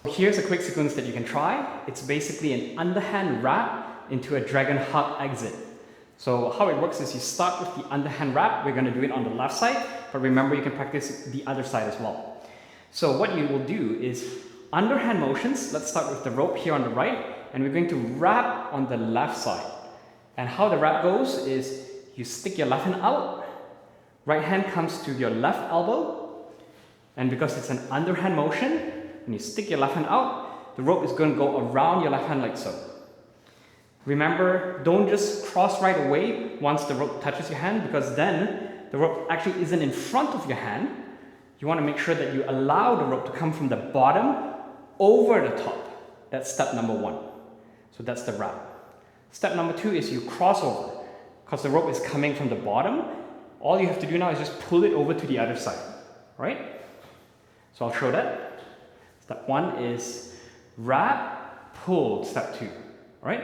Here's a quick sequence that you can try. It's basically an underhand wrap into a dragon hug exit. So how it works is you start with the underhand wrap. We're going to do it on the left side, but remember you can practice the other side as well. So what you will do is underhand motions. Let's start with the rope here on the right, and we're going to wrap on the left side. And how the wrap goes is you stick your left hand out, right hand comes to your left elbow, and because it's an underhand motion, when you stick your left hand out, the rope is going to go around your left hand like so. Remember, don't just cross right away once the rope touches your hand, because then the rope actually isn't in front of your hand. You want to make sure that you allow the rope to come from the bottom over the top. That's step number one. So that's the wrap. Step number two is you cross over. Because the rope is coming from the bottom, all you have to do now is just pull it over to the other side, right? So I'll show that. Step one is wrap, pull, step two, all right?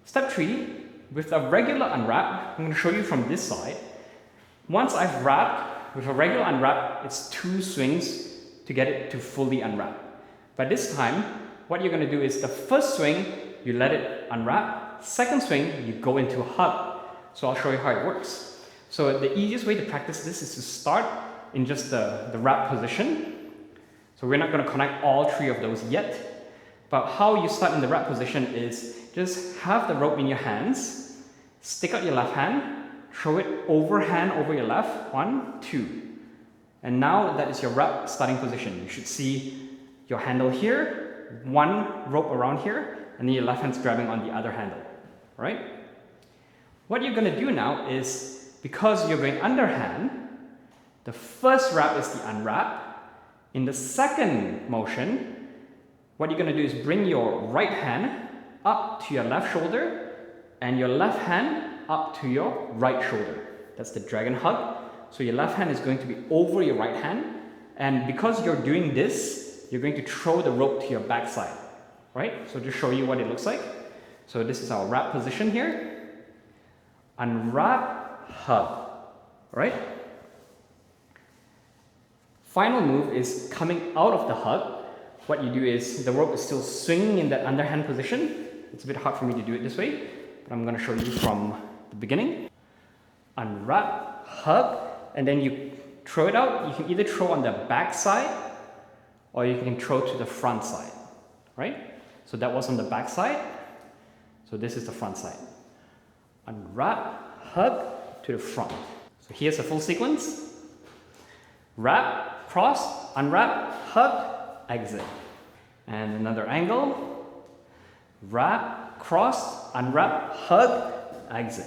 Step three, with a regular unwrap, I'm going to show you from this side. Once I've wrapped, with a regular unwrap, it's 2 swings to get it to fully unwrap. But this time, what you're going to do is the first swing, you let it unwrap. Second swing, you go into a hug. So I'll show you how it works. So the easiest way to practice this is to start in just the wrap position. So we're not going to connect all 3 of those yet. But how you start in the wrap position is just have the rope in your hands, stick out your left hand, throw it overhand over your left, 1, 2. And now that is your wrap starting position. You should see your handle here, 1 rope around here, and then your left hand's grabbing on the other handle, right? What you're going to do now is, because you're going underhand, the first wrap is the unwrap. In the second motion, what you're going to do is bring your right hand up to your left shoulder and your left hand up to your right shoulder. That's the dragon hug. So your left hand is going to be over your right hand, and because you're doing this, you're going to throw the rope to your backside, right? So just show you what it looks like. So this is our wrap position here. Unwrap, hug, right? Final move is coming out of the hug. What you do is the rope is still swinging in that underhand position. It's a bit hard for me to do it this way, but I'm going to show you from the beginning. Unwrap, hug, and then you throw it out. You can either throw on the back side or you can throw to the front side, right? So that was on the back side. So this is the front side. Unwrap, hug to the front. So here's the full sequence. Wrap, cross, unwrap, hug, exit. And another angle. Wrap, cross, unwrap, hug, exit.